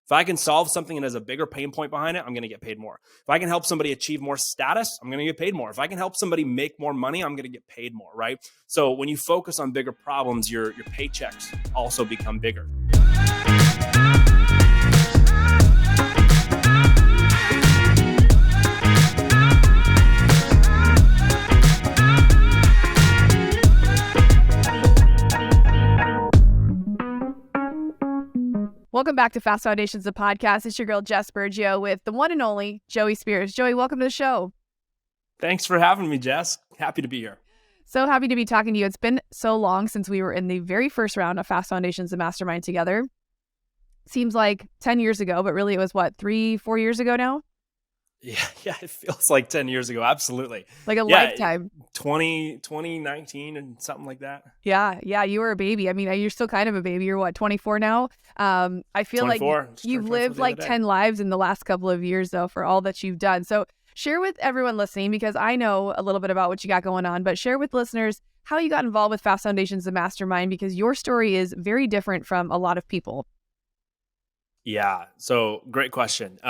If I can solve something and there's a bigger pain point behind it, I'm going to get paid more. If I can help somebody achieve more status, I'm going to get paid more. If I can help somebody make more money, I'm going to get paid more, right? So when you focus on bigger problems, your paychecks also become bigger. Welcome back to Fast Foundations, the podcast. It's your girl, Jess Burgio, with the one and only Joey Speers. Joey, welcome to the show. Thanks for having me, Jess. Happy to be here. So happy to be talking to you. It's been so long since we were in the very first round of Fast Foundations, the mastermind together. Seems like 10 years ago, but really it was what, 3-4 years ago now? Yeah, it feels like 10 years ago. Absolutely. Like a lifetime. 2019 and something like that. Yeah, you were a baby. I mean, you're still kind of a baby. You're what, 24 now? I feel 24, like you've lived like 10 lives in the last couple of years, though, for all that you've done. So share with everyone listening, because I know a little bit about what you got going on, but share with listeners how you got involved with Fast Foundations, the mastermind, because your story is very different from a lot of people. Yeah, so great question.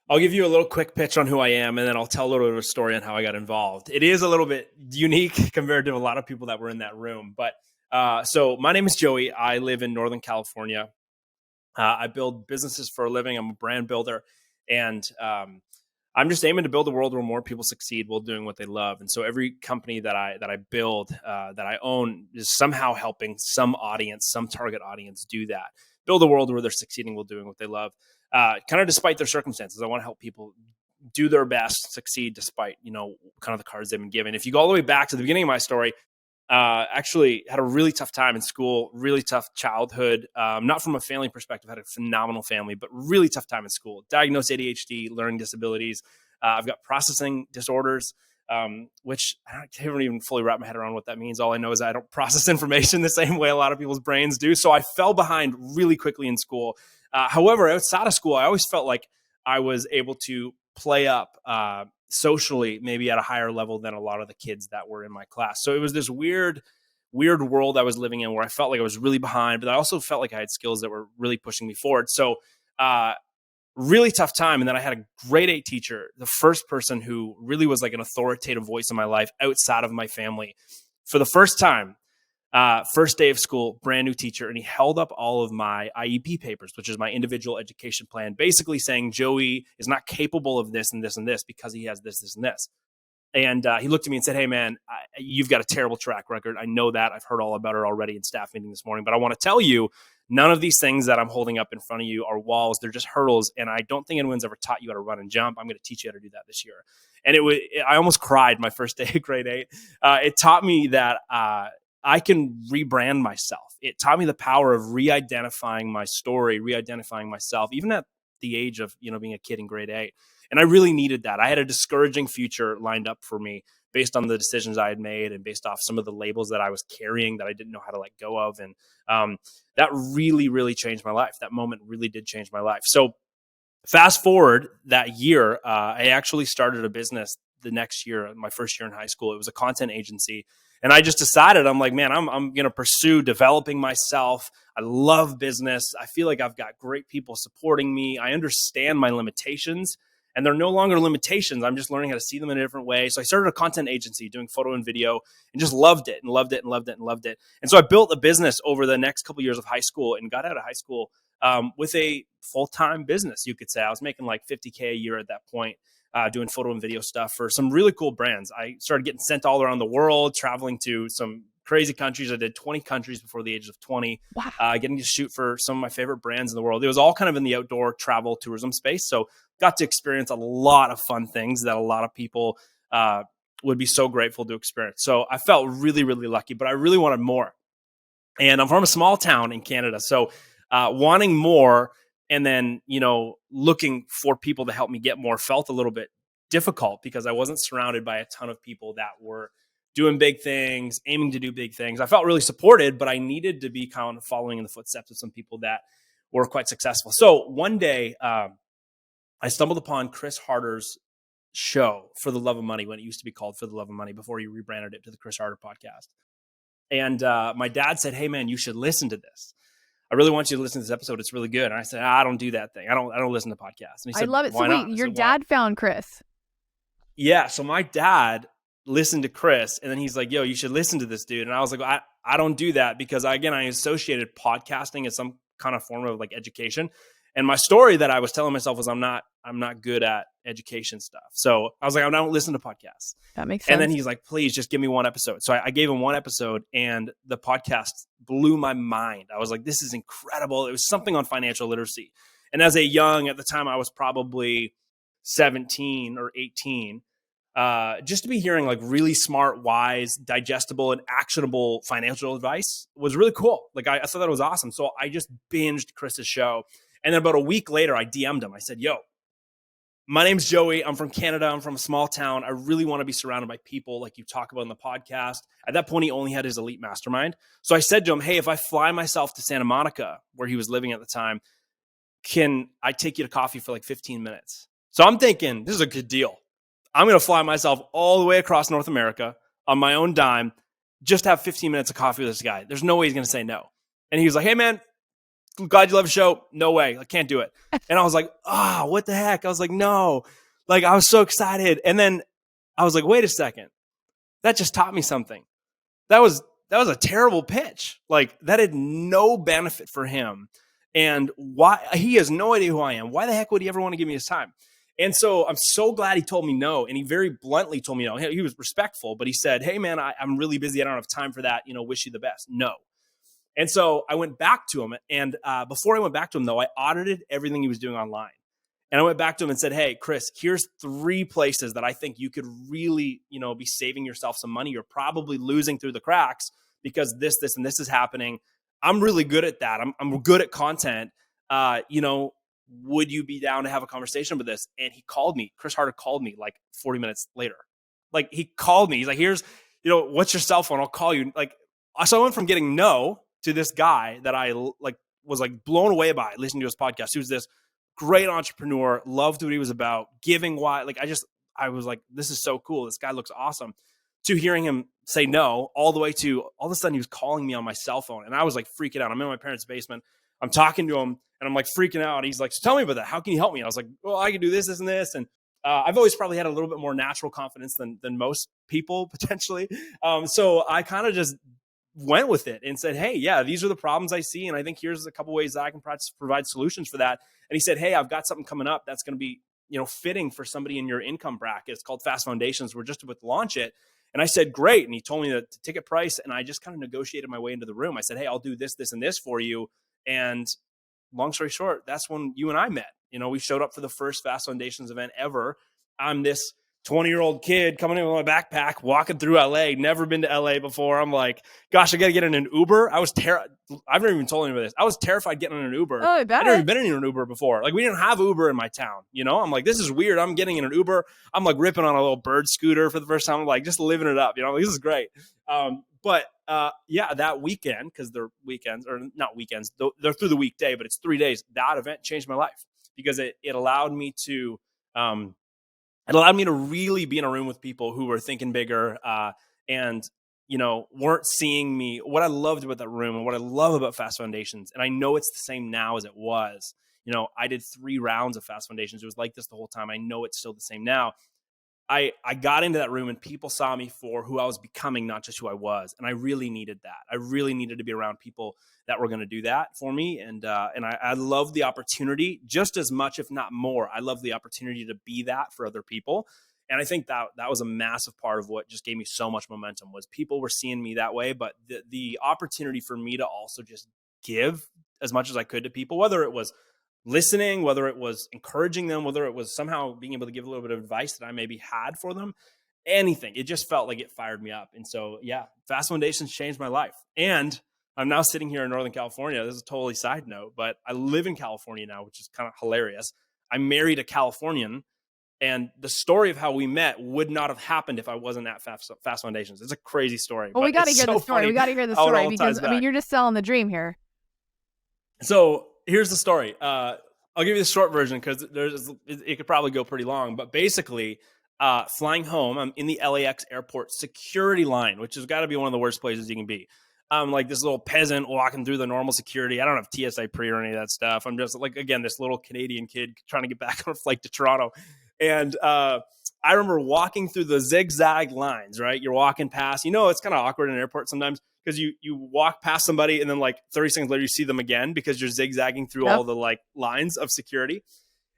I'll give you a little quick pitch on who I am, and then I'll tell a little bit of a story on how I got involved. It is a little bit unique compared to a lot of people that were in that room. But so my name is Joey. I live in Northern California. I build businesses for a living. I'm a brand builder. And I'm just aiming to build a world where more people succeed while doing what they love. And so every company that I build, that I own, is somehow helping some audience, some target audience do that. Build a world where they're succeeding while doing what they love. Kind of despite their circumstances. I want to help people do their best, succeed despite, kind of the cards they've been given. If you go all the way back to the beginning of my story, actually had a really tough time in school, really tough childhood, not from a family perspective, had a phenomenal family, but really tough time in school. Diagnosed ADHD, learning disabilities. I've got processing disorders, which I haven't even fully wrapped my head around what that means. All I know is I don't process information the same way a lot of people's brains do. So I fell behind really quickly in school. However, outside of school, I always felt like I was able to play up socially, maybe at a higher level than a lot of the kids that were in my class. So it was this weird world I was living in where I felt like I was really behind, but I also felt like I had skills that were really pushing me forward. So really tough time. And then I had a grade 8 teacher, the first person who really was like an authoritative voice in my life outside of my family. For the first time, first day of school, brand new teacher, and he held up all of my IEP papers, which is my individual education plan, basically saying Joey is not capable of this and this and this because he has this, this, and this. And he looked at me and said, "Hey, man, you've got a terrible track record. I know that. I've heard all about it already in staff meeting this morning. But I want to tell you, none of these things that I'm holding up in front of you are walls. They're just hurdles. And I don't think anyone's ever taught you how to run and jump. I'm going to teach you how to do that this year." And I almost cried my first day of grade 8. It taught me that I can rebrand myself. It taught me the power of re-identifying my story, re-identifying myself, even at the age of, being a kid in grade 8. And I really needed that. I had a discouraging future lined up for me based on the decisions I had made and based off some of the labels that I was carrying that I didn't know how to let go of. And that really, really changed my life. That moment really did change my life. So fast forward that year, I actually started a business the next year, my first year in high school. It was a content agency. And I just decided, I'm like, man, I'm going to pursue developing myself. I love business. I feel like I've got great people supporting me. I understand my limitations, and they're no longer limitations. I'm just learning how to see them in a different way. So I started a content agency doing photo and video and just loved it and loved it and loved it and loved it. And so I built a business over the next couple of years of high school and got out of high school with a full-time business, you could say. I was making like $50K a year at that point. Doing photo and video stuff for some really cool brands. I started getting sent all around the world, traveling to some crazy countries. I did 20 countries before the age of 20, wow. Getting to shoot for some of my favorite brands in the world. It was all kind of in the outdoor travel tourism space. So got to experience a lot of fun things that a lot of people would be so grateful to experience. So I felt really, really lucky, but I really wanted more. And I'm from a small town in Canada. So wanting more, and then, looking for people to help me get more felt a little bit difficult because I wasn't surrounded by a ton of people that were doing big things, aiming to do big things. I felt really supported, but I needed to be kind of following in the footsteps of some people that were quite successful. So one day I stumbled upon Chris Harder's show, For the Love of Money, when it used to be called For the Love of Money before you rebranded it to the Chris Harder podcast. And my dad said, "Hey, man, you should listen to this." I really want you to listen to this episode. It's really good. And I said, I don't do that thing. I don't listen to podcasts. And he said, I love it. Why so wait, not? your dad found Chris. Yeah. So my dad listened to Chris, and then he's like, yo, you should listen to this dude. And I was like, I don't do that because I associated podcasting as some kind of form of like education. And my story that I was telling myself was I'm not good at education stuff. So I was like, I don't listen to podcasts. That makes sense. And then he's like, please just give me one episode. So I gave him one episode, and the podcast blew my mind. I was like, this is incredible. It was something on financial literacy. And as at the time I was probably 17 or 18, just to be hearing like really smart, wise, digestible, and actionable financial advice was really cool. Like I thought that was awesome. So I just binged Chris's show. And then about a week later, I DM'd him. I said, yo, my name's Joey. I'm from Canada. I'm from a small town. I really want to be surrounded by people like you talk about in the podcast. At that point, he only had his elite mastermind. So I said to him, hey, if I fly myself to Santa Monica, where he was living at the time, can I take you to coffee for like 15 minutes? So I'm thinking, this is a good deal. I'm going to fly myself all the way across North America on my own dime, just have 15 minutes of coffee with this guy. There's no way he's going to say no. And he was like, hey, man, glad you love the show. No way. I can't do it. And I was like, what the heck? I was like, no. Like, I was so excited. And then I was like, wait a second. That just taught me something. That was a terrible pitch. Like, that had no benefit for him. And why he has no idea who I am. Why the heck would he ever want to give me his time? And so I'm so glad he told me no. And he very bluntly told me no. He was respectful, but he said, hey, man, I'm really busy. I don't have time for that. Wish you the best. No. And so I went back to him. And before I went back to him, though, I audited everything he was doing online. And I went back to him and said, hey, Chris, here's 3 places that I think you could really, be saving yourself some money. You're probably losing through the cracks because this, and this is happening. I'm really good at that. I'm good at content. Would you be down to have a conversation about this? And he called me. Chris Harder called me like 40 minutes later. Like, he called me. He's like, here's, what's your cell phone? I'll call you. Like, so I went from getting no to this guy that I was blown away by listening to his podcast. He was this great entrepreneur, loved what he was about, giving why. I was like, this is so cool. This guy looks awesome. To hearing him say no, all the way to all of a sudden he was calling me on my cell phone. And I was like freaking out. I'm in my parents' basement. I'm talking to him and I'm like freaking out. He's like, so tell me about that. How can you help me? And I was like, well, I can do this, and this. And I've always probably had a little bit more natural confidence than most people potentially. So I kind of just went with it and said, hey, yeah, these are the problems I see. And I think here's a couple ways that I can provide solutions for that. And he said, hey, I've got something coming up that's going to be, fitting for somebody in your income bracket. It's called Fast Foundations. We're just about to launch it. And I said, great. And he told me the ticket price. And I just kind of negotiated my way into the room. I said, hey, I'll do this, this, and this for you. And long story short, that's when you and I met. We showed up for the first Fast Foundations event ever. I'm this 20-year-old kid coming in with my backpack, walking through LA, never been to LA before. I'm like, gosh, I got to get in an Uber. I've never even told anybody this. I was terrified getting in an Uber. Oh, I bet. I'd never been in an Uber before. Like, we didn't have Uber in my town. I'm like, this is weird. I'm getting in an Uber. I'm like ripping on a little bird scooter for the first time. I'm like, just living it up. This is great. But that weekend, because they're weekends, or not weekends, they're through the weekday, but it's 3 days. That event changed my life because it allowed me to, really be in a room with people who were thinking bigger and, weren't seeing me. What I loved about that room and what I love about Fast Foundations, and I know it's the same now as it was, I did 3 rounds of Fast Foundations. It was like this the whole time. I know it's still the same now. I got into that room and people saw me for who I was becoming, not just who I was. And I really needed that. I really needed to be around people that were going to do that for me. And I love the opportunity just as much, if not more. I love the opportunity to be that for other people. And I think that was a massive part of what just gave me so much momentum, was people were seeing me that way. But the opportunity for me to also just give as much as I could to people, whether it was listening, whether it was encouraging them, whether it was somehow being able to give a little bit of advice that I maybe had for them, anything. It just felt like it fired me up. And so, yeah, Fast Foundations changed my life. And I'm now sitting here in Northern California. This is a totally side note, but I live in California now, which is kind of hilarious. I married a Californian, and the story of how we met would not have happened if I wasn't at Fast Foundations. It's a crazy story. Well, we got to hear the story. We got to hear the story because, you're just selling the dream here. So here's the story. I'll give you the short version because it could probably go pretty long. But basically, flying home, I'm in the LAX airport security line, which has got to be one of the worst places you can be. I'm like this little peasant walking through the normal security. I don't have TSA pre or any of that stuff. I'm just like, again, this little Canadian kid trying to get back on a flight to Toronto. And I remember walking through the zigzag lines, right? You're walking past, it's kind of awkward in an airport sometimes because you walk past somebody and then like 30 seconds later you see them again because you're zigzagging through all the like lines of security.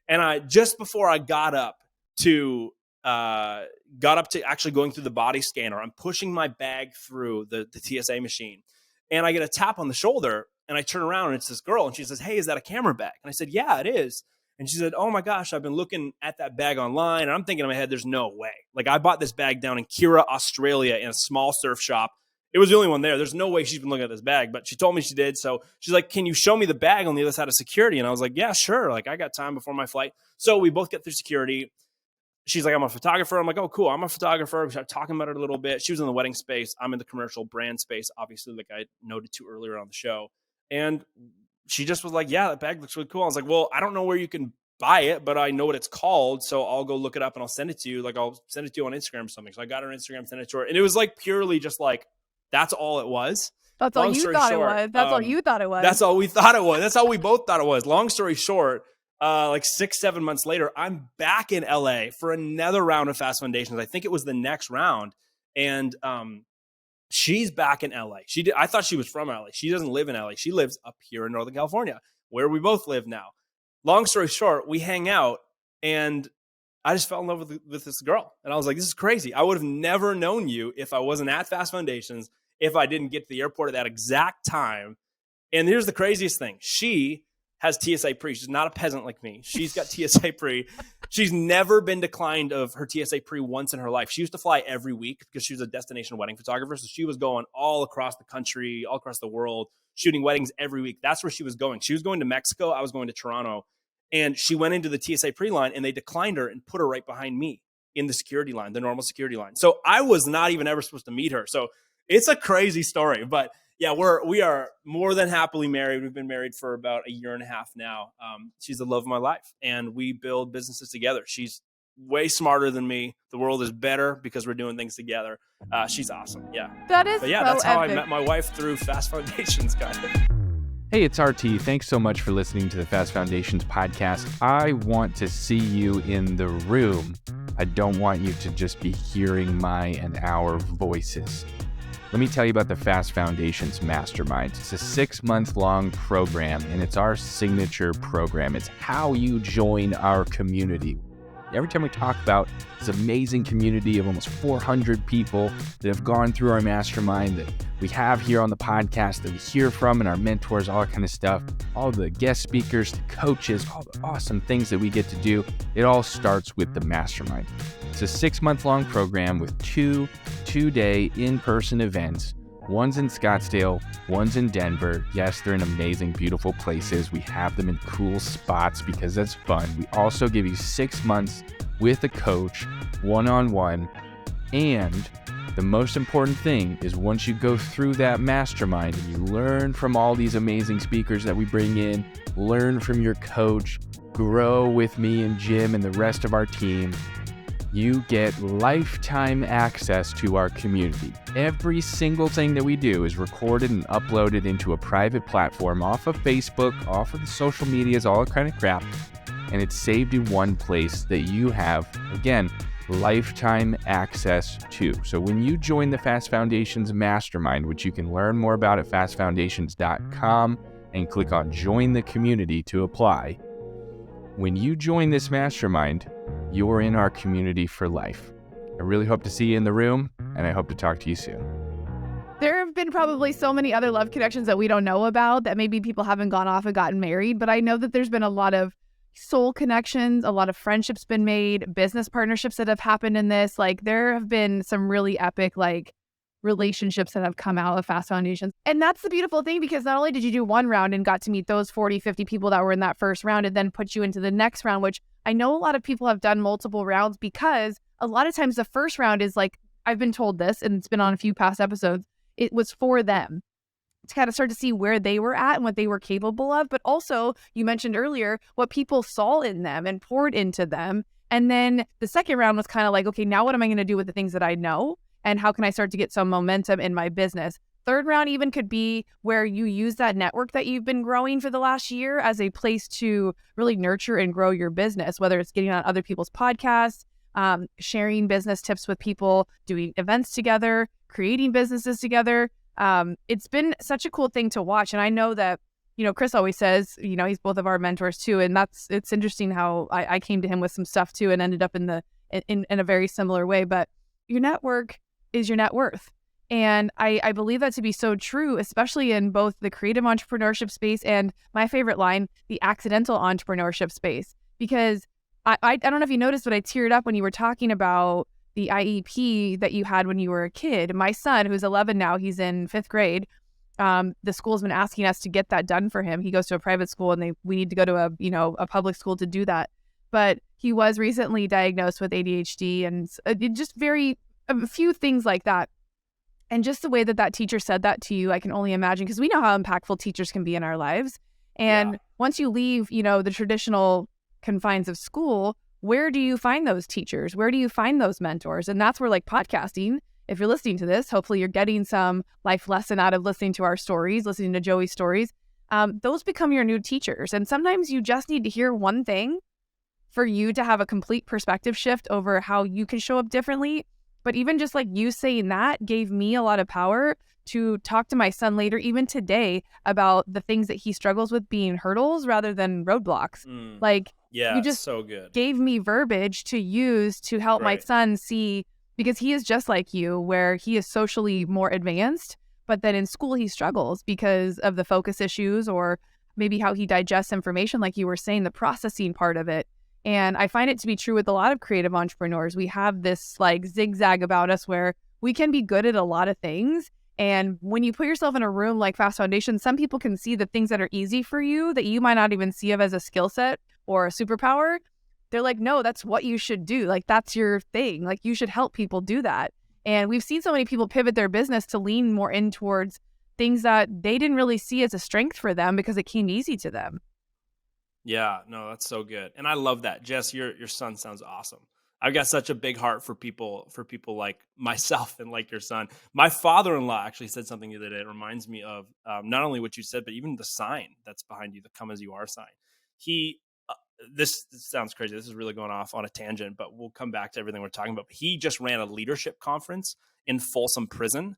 And just before I got up to actually going through the body scanner, I'm pushing my bag through the TSA machine, and I get a tap on the shoulder, and I turn around and it's this girl, and she says, "Hey, is that a camera bag?" And I said, "Yeah, it is." And she said, "Oh my gosh, I've been looking at that bag online." And I'm thinking in my head, there's no way. Like, I bought this bag down in Kira, Australia in a small surf shop. It was the only one there. There's no way she's been looking at this bag, but she told me she did. So she's like, "Can you show me the bag on the other side of security?" And I was like, "Yeah, sure. Like, I got time before my flight." So we both get through security. She's like, "I'm a photographer." I'm like, "Oh, cool. I'm a photographer." We started talking about it a little bit. She was in the wedding space. I'm in the commercial brand space, obviously, like I noted to earlier on the show. And she just was like, "Yeah, that bag looks really cool." I was like, "Well, I don't know where you can buy it, but I know what it's called. So I'll go look it up and I'll send it to you. Like, I'll send it to you on Instagram or something." So I got her Instagram, sent it to her. And it was like purely just like, that's all it was. That's all you thought it was. That's all you thought it was. That's all we thought it was. That's all we both thought it was. Long story short, like 6-7 months later, I'm back in LA for another round of Fast Foundations. I think it was the next round. And she's back in LA. I thought she was from LA. She doesn't live in LA. She lives up here in Northern California, where we both live now. Long story short, we hang out, and I just fell in love with this girl. And I was like, this is crazy. I would have never known you if I wasn't at Fast Foundations, if I didn't get to the airport at that exact time. And here's the craziest thing. She has TSA pre. She's not a peasant like me. She's got TSA pre. She's never been declined of her TSA pre once in her life. She used to fly every week because she was a destination wedding photographer. So she was going all across the country, all across the world, shooting weddings every week. That's where she was going. She was going to Mexico. I was going to Toronto. And she went into the TSA pre-line, and they declined her and put her right behind me in the security line, the normal security line. So I was not even ever supposed to meet her. So it's a crazy story. But yeah, we are more than happily married. We've been married for about 1.5 years now. She's the love of my life, and we build businesses together. She's way smarter than me. The world is better because we're doing things together. She's awesome. Yeah. That's how I met my wife, through Fast Foundations, kind of. Hey, it's RT. Thanks so much for listening to the Fast Foundations podcast. I want to see you in the room. I don't want you to just be hearing my and our voices. Let me tell you about the Fast Foundations Mastermind. It's a 6-month-long program, and it's our signature program. It's how you join our community. Every time we talk about this amazing community of almost 400 people that have gone through our mastermind, that we have here on the podcast, that we hear from, and our mentors, all that kind of stuff, all the guest speakers, the coaches, all the awesome things that we get to do, it all starts with the mastermind. It's a 6-month-long program with two-day in-person events. One's in Scottsdale, one's in Denver. Yes, they're in amazing, beautiful places. We have them in cool spots because that's fun. We also give you 6 months with a coach, one-on-one. And the most important thing is, once you go through that mastermind and you learn from all these amazing speakers that we bring in, learn from your coach, grow with me and Jim and the rest of our team, you get lifetime access to our community. Every single thing that we do is recorded and uploaded into a private platform off of Facebook, off of the social medias, all that kind of crap. And it's saved in one place that you have, again, lifetime access to. So when you join the Fast Foundations Mastermind, which you can learn more about at fastfoundations.com and click on Join the Community to apply. When you join this mastermind, you're in our community for life. I really hope to see you in the room, and I hope to talk to you soon. There have been probably so many other love connections that we don't know about, that maybe people haven't gone off and gotten married, but I know that there's been a lot of soul connections, a lot of friendships been made, business partnerships that have happened in this. Like, there have been some really epic, relationships that have come out of Fast Foundations. And that's the beautiful thing, because not only did you do one round and got to meet those 40, 50 people that were in that first round, and then put you into the next round, which I know a lot of people have done multiple rounds, because a lot of times the first round is I've been told this, and it's been on a few past episodes, it was for them to kind of start to see where they were at and what they were capable of. But also, you mentioned earlier, what people saw in them and poured into them. And then the second round was kind of okay, now what am I going to do with the things that I know? And how can I start to get some momentum in my business? Third round even could be where you use that network that you've been growing for the last year as a place to really nurture and grow your business, whether it's getting on other people's podcasts, sharing business tips with people, doing events together, creating businesses together. It's been such a cool thing to watch. And I know that, Chris always says, he's both of our mentors too. And it's interesting how I came to him with some stuff too and ended up in a very similar way. But your network is your net worth. And I believe that to be so true, especially in both the creative entrepreneurship space and my favorite line, the accidental entrepreneurship space. Because I don't know if you noticed, but I teared up when you were talking about the IEP that you had when you were a kid. My son, who's 11 now, he's in 5th grade. The school's been asking us to get that done for him. He goes to a private school and we need to go to a public school to do that. But he was recently diagnosed with ADHD and just a few things like that. And just the way that teacher said that to you, I can only imagine, because we know how impactful teachers can be in our lives. And once you leave, the traditional confines of school, where do you find those teachers? Where do you find those mentors? And that's where, like, podcasting, if you're listening to this, hopefully you're getting some life lesson out of listening to our stories, listening to Joey's stories. Those become your new teachers. And sometimes you just need to hear one thing for you to have a complete perspective shift over how you can show up differently. But even just like you saying that gave me a lot of power to talk to my son later, even today, about the things that he struggles with being hurdles rather than roadblocks. You just so good. Gave me verbiage to use to help my son see, because he is just like you, where he is socially more advanced, but then in school he struggles because of the focus issues or maybe how he digests information, like you were saying, the processing part of it. And I find it to be true with a lot of creative entrepreneurs. We have this like zigzag about us where we can be good at a lot of things. And when you put yourself in a room like Fast Foundation, some people can see the things that are easy for you that you might not even see of as a skill set or a superpower. They're like, no, that's what you should do. Like, that's your thing. Like, you should help people do that. And we've seen so many people pivot their business to lean more in towards things that they didn't really see as a strength for them because it came easy to them. Yeah, no, that's so good. And I love that. Jess, your son sounds awesome. I've got such a big heart for people like myself and like your son. My father-in-law actually said something the other day. It reminds me of not only what you said, but even the sign that's behind you, the Come As You Are sign. This sounds crazy. This is really going off on a tangent, but we'll come back to everything we're talking about. He just ran a leadership conference in Folsom Prison,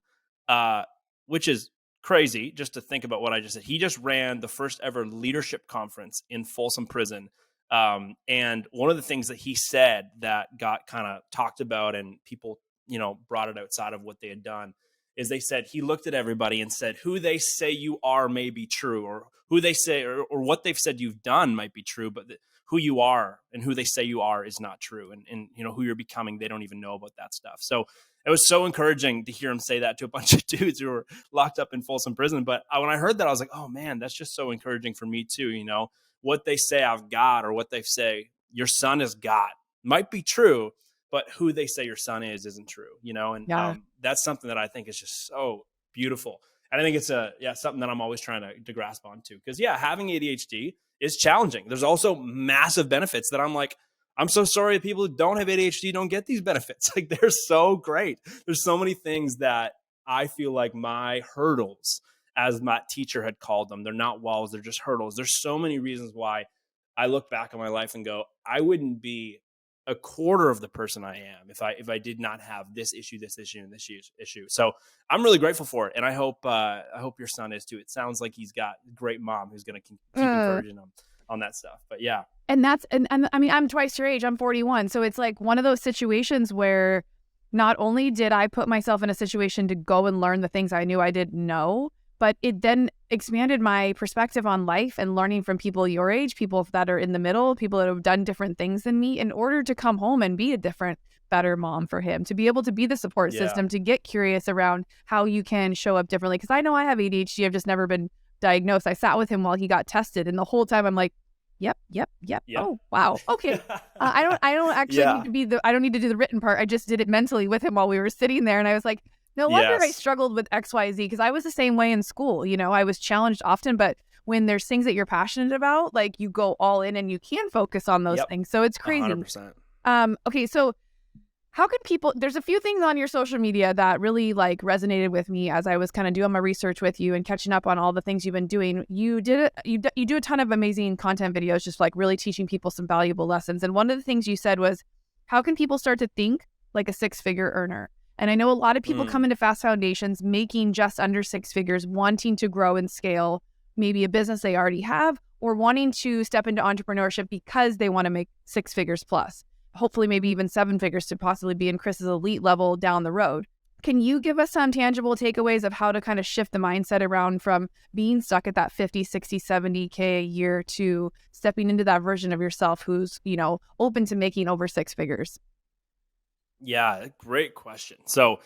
which is crazy just to think about what I just said. He just ran the first ever leadership conference in Folsom Prison. And one of the things that he said that got kind of talked about and people, brought it outside of what they had done is they said, he looked at everybody and said, who they say you are may be true, or who they say, or what they've said you've done might be true, but who you are and who they say you are is not true. And who you're becoming, they don't even know about that stuff. So it was so encouraging to hear him say that to a bunch of dudes who were locked up in Folsom Prison. But when I heard that, I was like, oh man, that's just so encouraging for me too. What they say I've got, or what they say your son has got might be true, but who they say your son isn't true, and that's something that I think is just so beautiful. And I think it's something that I'm always trying to grasp onto, because having ADHD is challenging. There's also massive benefits that I'm like, I'm so sorry that people who don't have ADHD don't get these benefits. Like, they're so great. There's so many things that I feel like my hurdles, as my teacher had called them, they're not walls, they're just hurdles. There's so many reasons why I look back on my life and go, I wouldn't be a quarter of the person I am if I did not have this issue, and this issue. So I'm really grateful for it. And I hope your son is too. It sounds like he's got a great mom who's going to keep encouraging him on that stuff. But yeah. And I mean, I'm twice your age, I'm 41. So it's like one of those situations where not only did I put myself in a situation to go and learn the things I knew I didn't know, but it then expanded my perspective on life and learning from people your age, people that are in the middle, people that have done different things than me, in order to come home and be a different, better mom for him, to be able to be the support system, to get curious around how you can show up differently. Because I know I have ADHD. I've just never been diagnosed. I sat with him while he got tested, and the whole time I'm like, yep. Oh, wow. Okay. I don't actually need to I don't need to do the written part. I just did it mentally with him while we were sitting there. And I was like, no wonder I struggled with XYZ, because I was the same way in school. I was challenged often, but when there's things that you're passionate about, like, you go all in and you can focus on those things. So it's crazy. 100%. Okay. So How can people, there's a few things on your social media that really like resonated with me as I was kind of doing my research with you and catching up on all the things you've been doing. You do a ton of amazing content videos, just like really teaching people some valuable lessons. And one of the things you said was, how can people start to think like a six-figure earner? And I know a lot of people come into Fast Foundations making just under six figures, wanting to grow and scale maybe a business they already have, or wanting to step into entrepreneurship because they want to make six figures plus. Hopefully maybe even seven figures to possibly be in Chris's elite level down the road. Can you give us some tangible takeaways of how to kind of shift the mindset around from being stuck at that 50, 60, 70K a year to stepping into that version of yourself who's, open to making over six figures? Yeah, great question. So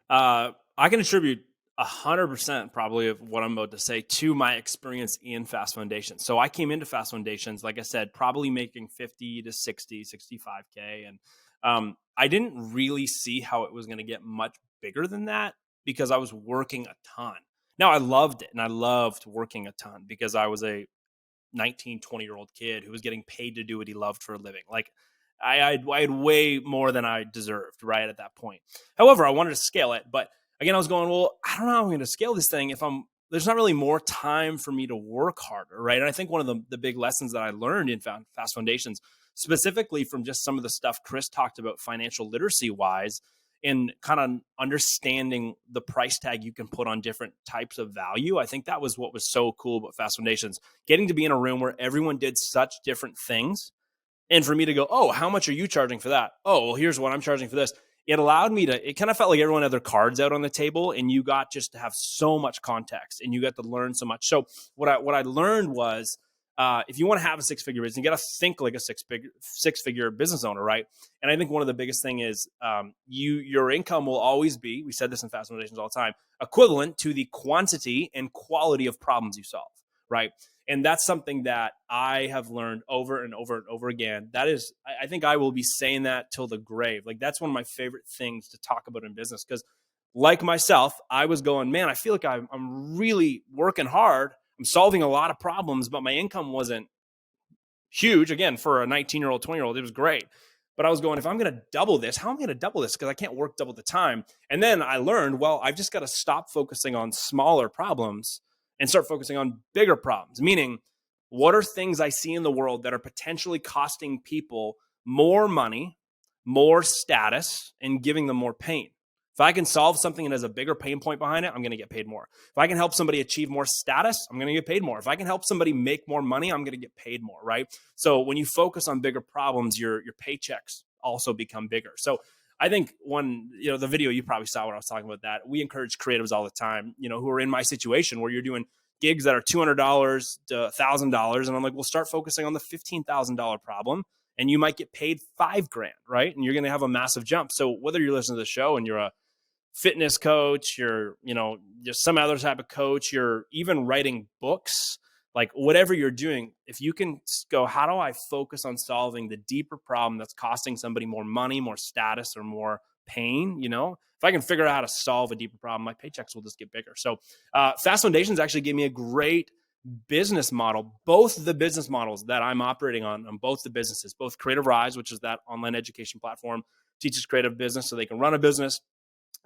I can attribute 100% probably of what I'm about to say to my experience in Fast Foundations. So I came into Fast Foundations, like I said, probably making 50 to 60, 65K. And I didn't really see how it was going to get much bigger than that because I was working a ton. Now I loved it and I loved working a ton because I was a 19, 20-year-old kid who was getting paid to do what he loved for a living. Like I had way more than I deserved right at that point. However, I wanted to scale it, but again, I was going, well, I don't know how I'm going to scale this thing if there's not really more time for me to work harder, right? And I think one of the big lessons that I learned in Fast Foundations, specifically from just some of the stuff Chris talked about financial literacy wise, and kind of understanding the price tag you can put on different types of value. I think that was what was so cool about Fast Foundations, getting to be in a room where everyone did such different things. And for me to go, oh, how much are you charging for that? Oh, well, here's what I'm charging for this. It allowed me to, it kind of felt like everyone had their cards out on the table and you got just to have so much context and you got to learn so much. So what I learned was, if you want to have a six-figure business, you got to think like a six-figure business owner, right? And I think one of the biggest thing is your income will always be, we said this in Fast Foundations all the time, equivalent to the quantity and quality of problems you solve, right? And that's something that I have learned over and over and over again. That is, I think I will be saying that till the grave. Like that's one of my favorite things to talk about in business because like myself, I was going, man, I feel like I'm really working hard. I'm solving a lot of problems, but my income wasn't huge. Again, for a 19-year-old, 20-year-old, it was great. But I was going, if I'm going to double this, how am I going to double this? Because I can't work double the time. And then I learned, well, I've just got to stop focusing on smaller problems and start focusing on bigger problems. Meaning, what are things I see in the world that are potentially costing people more money, more status, and giving them more pain? If I can solve something that has a bigger pain point behind it, I'm going to get paid more. If I can help somebody achieve more status, I'm going to get paid more. If I can help somebody make more money, I'm going to get paid more, right? So when you focus on bigger problems, your paychecks also become bigger. So I think the video you probably saw when I was talking about that, we encourage creatives all the time, who are in my situation where you're doing gigs that are $200 to $1,000. And I'm like, well, start focusing on the $15,000 problem and you might get paid $5,000, right? And you're going to have a massive jump. So whether you're listening to the show and you're a fitness coach, you're just some other type of coach, you're even writing books, like whatever you're doing, if you can go, how do I focus on solving the deeper problem that's costing somebody more money, more status, or more pain? If I can figure out how to solve a deeper problem, my paychecks will just get bigger. So Fast Foundations actually gave me a great business model. Both the business models that I'm operating on both the businesses, both Creative Rise, which is that online education platform, teaches creative business so they can run a business.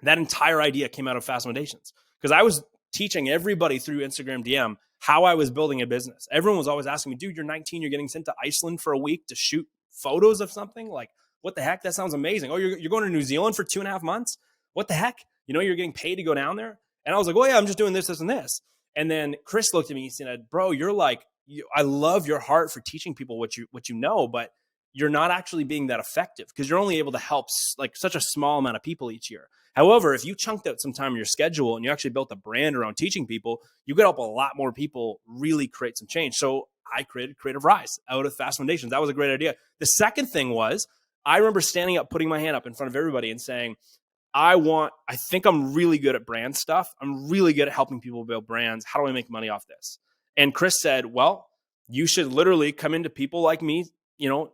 That entire idea came out of Fast Foundations because I was teaching everybody through Instagram DM how I was building a business. Everyone was always asking me, dude, you're 19, you're getting sent to Iceland for a week to shoot photos of something? Like, what the heck? That sounds amazing. Oh, you're going to New Zealand for 2.5 months? What the heck? You're getting paid to go down there? And I was like, oh yeah, I'm just doing this, this, and this. And then Chris looked at me and said, bro, I love your heart for teaching people what you know, but you're not actually being that effective because you're only able to help like such a small amount of people each year. However, if you chunked out some time in your schedule and you actually built a brand around teaching people, you could help a lot more people really create some change. So I created Creative Rise out of Fast Foundations. That was a great idea. The second thing was, I remember standing up, putting my hand up in front of everybody and saying, I think I'm really good at brand stuff. I'm really good at helping people build brands. How do I make money off this? And Chris said, well, you should literally come into people like me,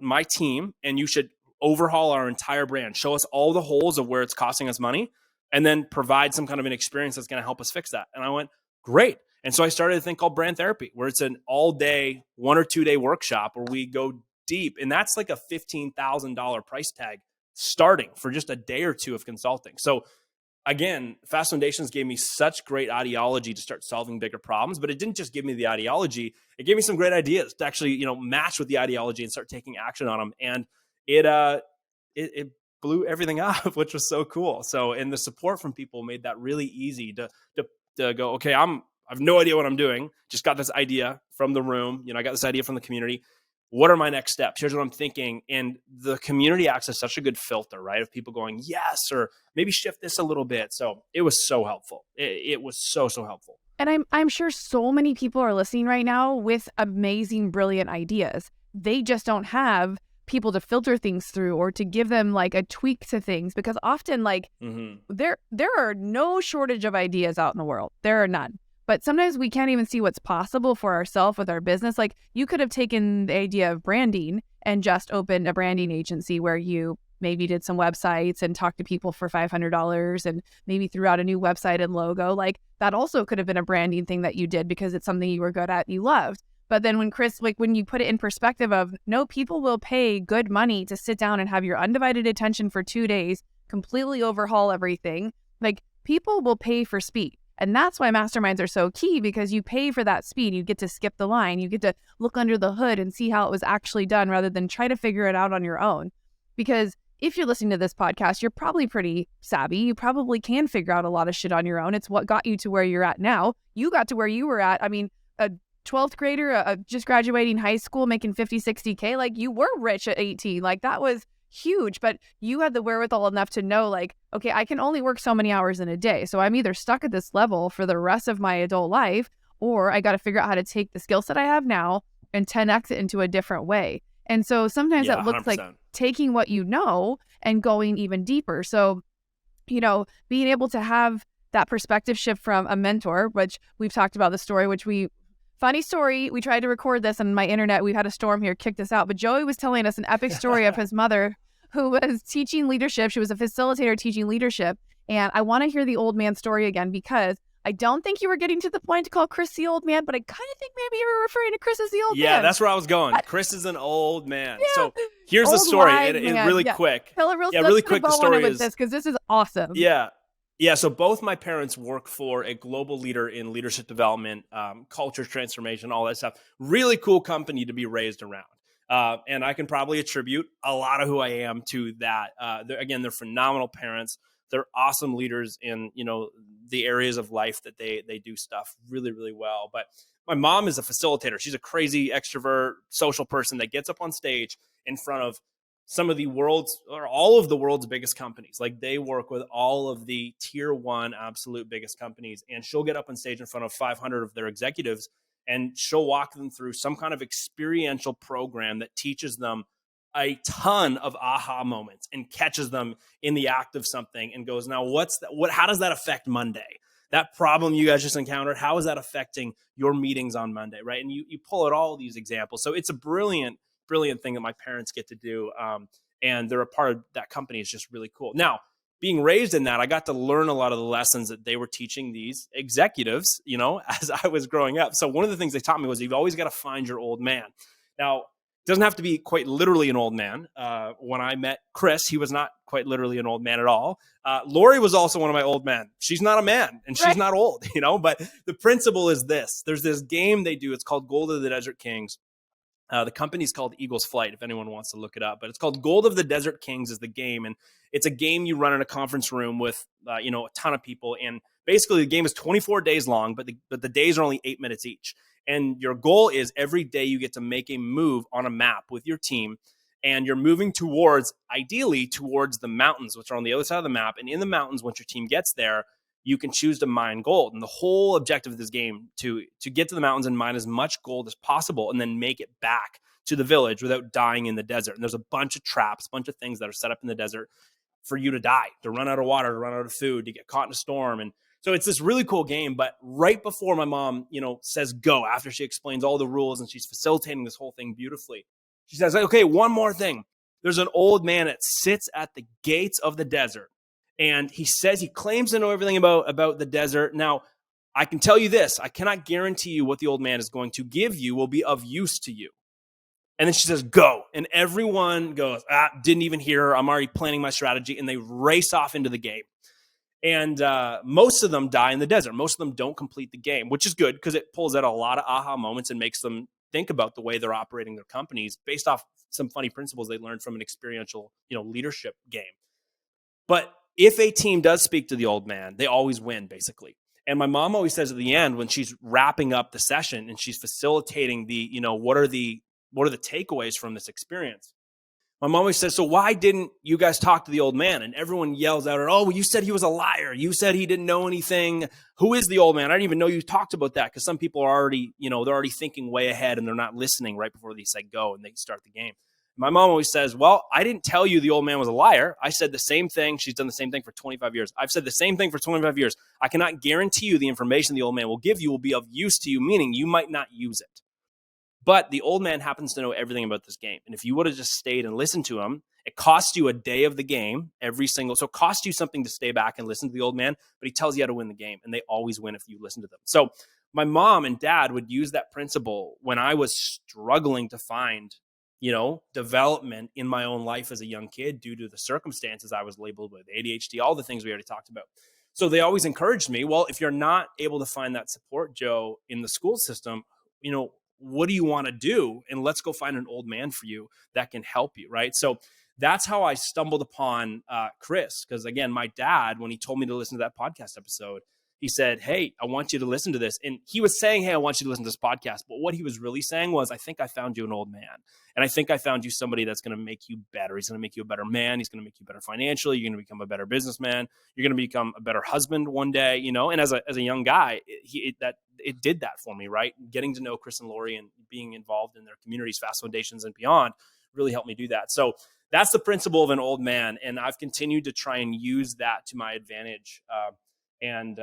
my team, and you should overhaul our entire brand, show us all the holes of where it's costing us money, and then provide some kind of an experience that's going to help us fix that. And I went, great. And so I started a thing called Brand Therapy, where it's an all-day, 1 or 2 day workshop where we go deep. And that's like a $15,000 price tag starting for just a day or two of consulting. So again, Fast Foundations gave me such great ideology to start solving bigger problems, but it didn't just give me the ideology. It gave me some great ideas to actually, match with the ideology and start taking action on them. And it blew everything up, which was so cool. So, and the support from people made that really easy to go, okay, I have no idea what I'm doing. Just got this idea from the room. I got this idea from the community. What are my next steps? Here's what I'm thinking. And the community acts as such a good filter, right? Of people going, yes, or maybe shift this a little bit. So it was so helpful. It was so helpful. And I'm sure so many people are listening right now with amazing, brilliant ideas. They just don't have people to filter things through or to give them like a tweak to things, because often there are no shortage of ideas out in the world. There are none. But sometimes we can't even see what's possible for ourselves with our business. Like, you could have taken the idea of branding and just opened a branding agency where you maybe did some websites and talked to people for $500 and maybe threw out a new website and logo. Like, that also could have been a branding thing that you did because it's something you were good at and you loved. But then when you put it in perspective of, no, people will pay good money to sit down and have your undivided attention for 2 days, completely overhaul everything. Like, people will pay for speed. And that's why masterminds are so key, because you pay for that speed. You get to skip the line. You get to look under the hood and see how it was actually done rather than try to figure it out on your own. Because if you're listening to this podcast, you're probably pretty savvy. You probably can figure out a lot of shit on your own. It's what got you to where you're at now. You got to where you were at. I mean, a 12th grader, just graduating high school, making 50, 60K, like, you were rich at 18. Like, that was huge, but you had the wherewithal enough to know, like, okay, I can only work so many hours in a day. So I'm either stuck at this level for the rest of my adult life, or I got to figure out how to take the skill set I have now and 10x it into a different way. And so sometimes that looks 100%. Like taking what you know and going even deeper. So, being able to have that perspective shift from a mentor, which we've talked about the story, funny story, we tried to record this and my internet, we had a storm here, kicked us out. But Joey was telling us an epic story of his mother who was teaching leadership. She was a facilitator teaching leadership. And I want to hear the old man story again, because I don't think you were getting to the point to call Chris the old man, but I kind of think maybe you were referring to Chris as the old man. Yeah, that's where I was going. Chris is an old man. Yeah. So here's the story. Really quick. Really quick. The story is this, because this is awesome. Yeah, so both my parents work for a global leader in leadership development, culture transformation, all that stuff. Really cool company to be raised around. And I can probably attribute a lot of who I am to that. They're phenomenal parents. They're awesome leaders in, the areas of life that they do stuff really, really well. But my mom is a facilitator. She's a crazy extrovert, social person that gets up on stage in front of some of the all of the world's biggest companies. Like, they work with all of the tier 1 absolute biggest companies, and she'll get up on stage in front of 500 of their executives, and she'll walk them through some kind of experiential program that teaches them a ton of aha moments and catches them in the act of something and goes, now how does that affect Monday? That problem you guys just encountered, how is that affecting your meetings on Monday, right? And you pull out all these examples. So it's a brilliant thing that my parents get to do. And they're a part of that company. Is just really cool. Now, being raised in that, I got to learn a lot of the lessons that they were teaching these executives, as I was growing up. So one of the things they taught me was you've always got to find your old man. Now, it doesn't have to be quite literally an old man. When I met Chris, he was not quite literally an old man at all. Lori was also one of my old men. She's not a man and she's not old, but the principle is this. There's this game they do. It's called Gold of the Desert Kings. The company's called Eagles Flight, if anyone wants to look it up. But it's called Gold of the Desert Kings is the game. And it's a game you run in a conference room with, a ton of people. And basically the game is 24 days long, but the days are only 8 minutes each. And your goal is every day you get to make a move on a map with your team. And you're moving ideally towards the mountains, which are on the other side of the map. And in the mountains, once your team gets there, you can choose to mine gold. And the whole objective of this game to get to the mountains and mine as much gold as possible and then make it back to the village without dying in the desert. And there's a bunch of traps, a bunch of things that are set up in the desert for you to die, to run out of water, to run out of food, to get caught in a storm. And so it's this really cool game. But right before my mom, says go, after she explains all the rules and she's facilitating this whole thing beautifully, she says, okay, one more thing. There's an old man that sits at the gates of the desert. And he claims to know everything about the desert. Now, I can tell you this. I cannot guarantee you what the old man is going to give you will be of use to you. And then she says, go. And everyone goes, didn't even hear her. I'm already planning my strategy. And they race off into the game. And most of them die in the desert. Most of them don't complete the game, which is good because it pulls out a lot of aha moments and makes them think about the way they're operating their companies based off some funny principles they learned from an experiential, leadership game. But if a team does speak to the old man, they always win, basically. And my mom always says at the end when she's wrapping up the session and she's facilitating the, what are the takeaways from this experience? My mom always says, so why didn't you guys talk to the old man? And everyone yells out, oh, well, you said he was a liar. You said he didn't know anything. Who is the old man? I didn't even know you talked about that, because some people are already, they're already thinking way ahead and they're not listening right before they say go and they start the game. My mom always says, well, I didn't tell you the old man was a liar. I said the same thing. She's done the same thing for 25 years. I've said the same thing for 25 years. I cannot guarantee you the information the old man will give you will be of use to you, meaning you might not use it. But the old man happens to know everything about this game. And if you would have just stayed and listened to him, it costs you a day of the game so it costs you something to stay back and listen to the old man, but he tells you how to win the game. And they always win if you listen to them. So my mom and dad would use that principle when I was struggling to find, development in my own life as a young kid due to the circumstances I was labeled with, ADHD, all the things we already talked about. So they always encouraged me, well, if you're not able to find that support, Joe, in the school system, what do you want to do? And let's go find an old man for you that can help you, right? So that's how I stumbled upon Chris. Because again, my dad, when he told me to listen to that podcast episode, he said, hey, I want you to listen to this. And he was saying, hey, I want you to listen to this podcast. But what he was really saying was, I think I found you an old man. And I think I found you somebody that's going to make you better. He's going to make you a better man. He's going to make you better financially. You're going to become a better businessman. You're going to become a better husband one day, And as a young guy, it did that for me, right? Getting to know Chris and Lori and being involved in their communities, Fast Foundations and beyond, really helped me do that. So that's the principle of an old man. And I've continued to try and use that to my advantage and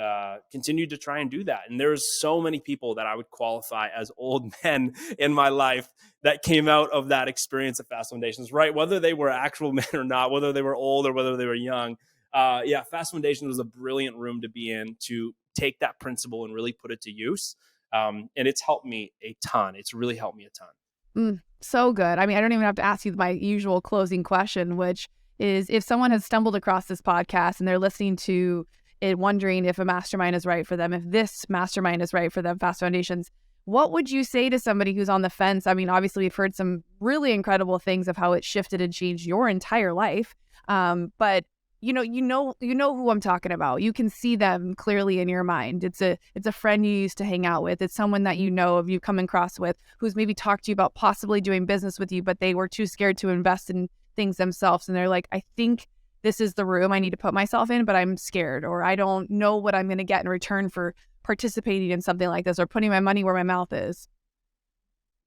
continued to try and do that. And there's so many people that I would qualify as old men in my life that came out of that experience at Fast Foundations, right? Whether they were actual men or not, whether they were old or whether they were young. Fast Foundations was a brilliant room to be in to take that principle and really put it to use. And it's helped me a ton. It's really helped me a ton. So good. I mean, I don't even have to ask you my usual closing question, which is if someone has stumbled across this podcast and they're listening to it, wondering if a mastermind is right for them, if this mastermind is right for them, Fast Foundations, what would you say to somebody who's on the fence? I mean, obviously we've heard some really incredible things of how it shifted and changed your entire life. But you know who I'm talking about. You can see them clearly in your mind. It's a friend you used to hang out with. It's someone that you've come across with who's maybe talked to you about possibly doing business with you, but they were too scared to invest in things themselves. And they're like, I think this is the room I need to put myself in, but I'm scared, or I don't know what I'm going to get in return for participating in something like this or putting my money where my mouth is.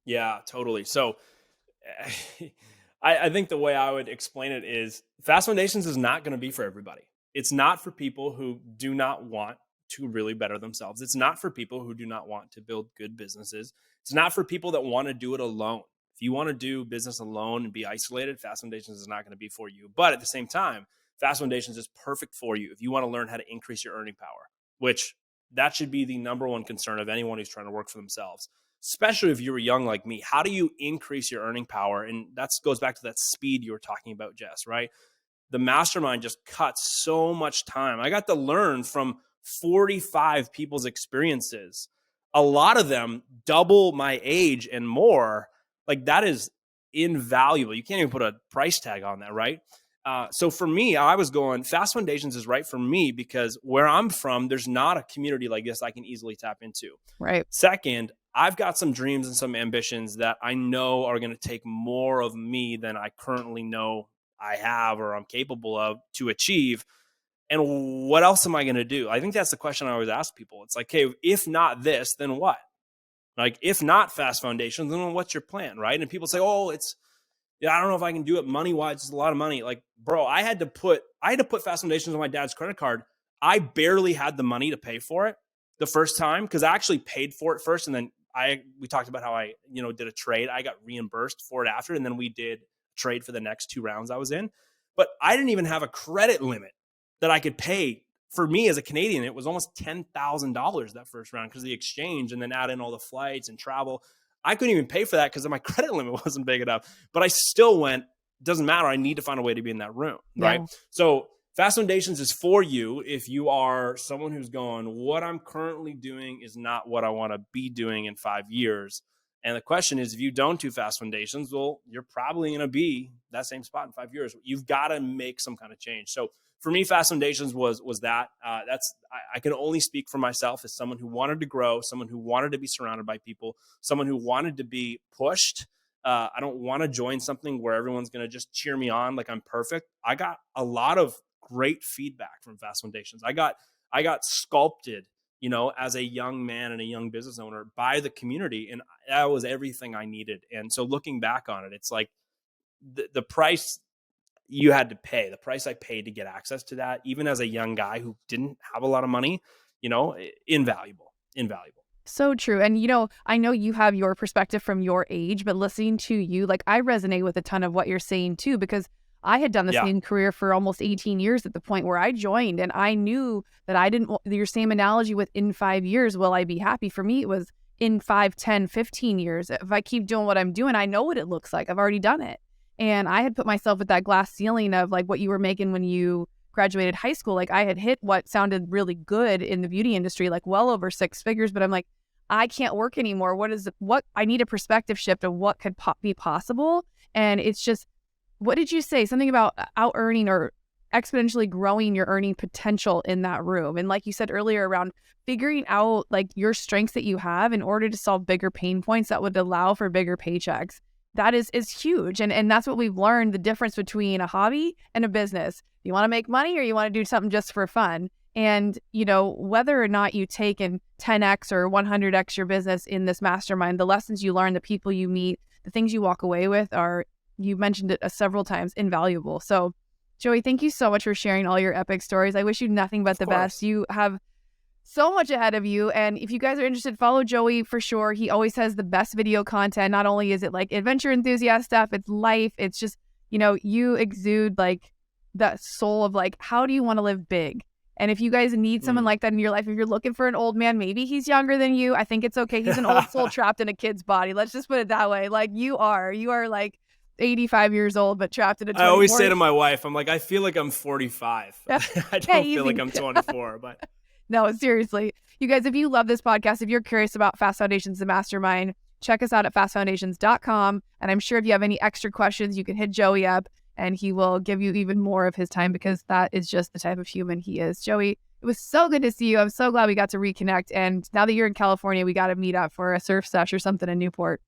Yeah, totally. So I think the way I would explain it is Fast Foundations is not going to be for everybody. It's not for people who do not want to really better themselves. It's not for people who do not want to build good businesses. It's not for people that want to do it alone. If you want to do business alone and be isolated, Fast Foundations is not going to be for you. But at the same time, Fast Foundations is perfect for you if you want to learn how to increase your earning power, which that should be the number one concern of anyone who's trying to work for themselves, especially if you were young like me. How do you increase your earning power? And that goes back to that speed you were talking about, Jess, right? The mastermind just cuts so much time. I got to learn from 45 people's experiences, a lot of them double my age and more. Like, that is invaluable. You can't even put a price tag on that, right? So for me, I was going, Fast Foundations is right for me because where I'm from, there's not a community like this I can easily tap into. Right. Second, I've got some dreams and some ambitions that I know are going to take more of me than I currently know I have or I'm capable of to achieve. And what else am I going to do? I think that's the question I always ask people. It's like, hey, if not this, then what? Like, if not Fast Foundations, then what's your plan, right? And people say, oh, I don't know if I can do it money-wise. It's a lot of money. Like, bro, I had to put Fast Foundations on my dad's credit card. I barely had the money to pay for it the first time because I actually paid for it first. And then we talked about how I, did a trade. I got reimbursed for it after. And then we did trade for the next 2 rounds I was in. But I didn't even have a credit limit that I could pay. For me as a Canadian, it was almost $10,000 that first round because of the exchange, and then add in all the flights and travel. I couldn't even pay for that because my credit limit wasn't big enough. But I still went, doesn't matter. I need to find a way to be in that room, right? So Fast Foundations is for you if you are someone who's going, what I'm currently doing is not what I want to be doing in 5 years. And the question is, if you don't do Fast Foundations, well, you're probably going to be that same spot in 5 years. You've got to make some kind of change. So for me, Fast Foundations was that. I can only speak for myself as someone who wanted to grow, someone who wanted to be surrounded by people, someone who wanted to be pushed. I don't want to join something where everyone's going to just cheer me on like I'm perfect. I got a lot of great feedback from Fast Foundations. I got sculpted, as a young man and a young business owner by the community. And that was everything I needed. And so looking back on it, it's like the price you had to pay, the price I paid to get access to that, even as a young guy who didn't have a lot of money, invaluable. So true. And, I know you have your perspective from your age, but listening to you, like I resonate with a ton of what you're saying too, because I had done the same career for almost 18 years at the point where I joined, and I knew that I didn't, your same analogy with in 5 years, will I be happy? For me, it was in 5, 10, 15 years. If I keep doing what I'm doing, I know what it looks like. I've already done it. And I had put myself at that glass ceiling of like what you were making when you graduated high school. Like I had hit what sounded really good in the beauty industry, like well over 6 figures, but I'm like, I can't work anymore. What I need a perspective shift of what could be possible. And it's just, what did you say? Something about out earning or exponentially growing your earning potential in that room. And like you said earlier, around figuring out like your strengths that you have in order to solve bigger pain points that would allow for bigger paychecks. That is huge. And that's what we've learned, the difference between a hobby and a business. You want to make money or you want to do something just for fun. And, whether or not you take and 10x or 100x your business in this mastermind, the lessons you learn, the people you meet, the things you walk away with are, you mentioned it several times, invaluable. So Joey, thank you so much for sharing all your epic stories. I wish you nothing but the best. You have so much ahead of you. And if you guys are interested, follow Joey for sure. He always has the best video content. Not only is it like adventure enthusiast stuff, it's life. It's just, you exude like that soul of like, how do you want to live big? And if you guys need someone like that in your life, if you're looking for an old man, maybe he's younger than you. I think it's okay. He's an old soul trapped in a kid's body. Let's just put it that way. Like you are like 85 years old, but trapped in a 24. I always say to my wife, I'm like, I feel like I'm 45. I don't feel like I'm 24, but no, seriously. You guys, if you love this podcast, if you're curious about Fast Foundations, the mastermind, check us out at fastfoundations.com. And I'm sure if you have any extra questions, you can hit Joey up and he will give you even more of his time because that is just the type of human he is. Joey, it was so good to see you. I'm so glad we got to reconnect. And now that you're in California, we got to meet up for a surf sesh or something in Newport.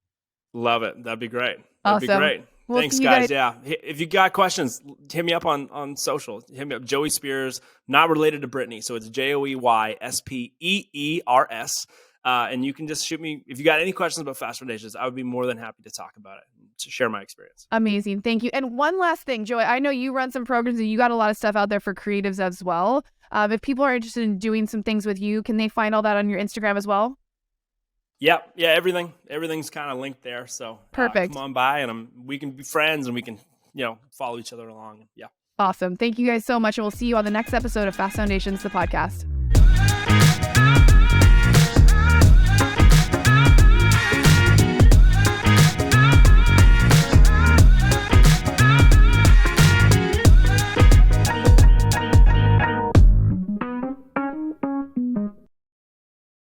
Love it. That'd be great. Awesome. That'd be great. Thanks, guys. Yeah. If you got questions, hit me up on social. Hit me up. Joey Speers, not related to Brittany. So it's JoeySpeers. And you can just shoot me. If you got any questions about Fast Foundations, I would be more than happy to talk about it, to share my experience. Amazing. Thank you. And one last thing, Joey, I know you run some programs and you got a lot of stuff out there for creatives as well. If people are interested in doing some things with you, can they find all that on your Instagram as well? Yeah. Everything's kind of linked there. So perfect. Come on by and we can be friends and we can, follow each other along. Yeah. Awesome. Thank you guys so much. And we'll see you on the next episode of Fast Foundations, the podcast.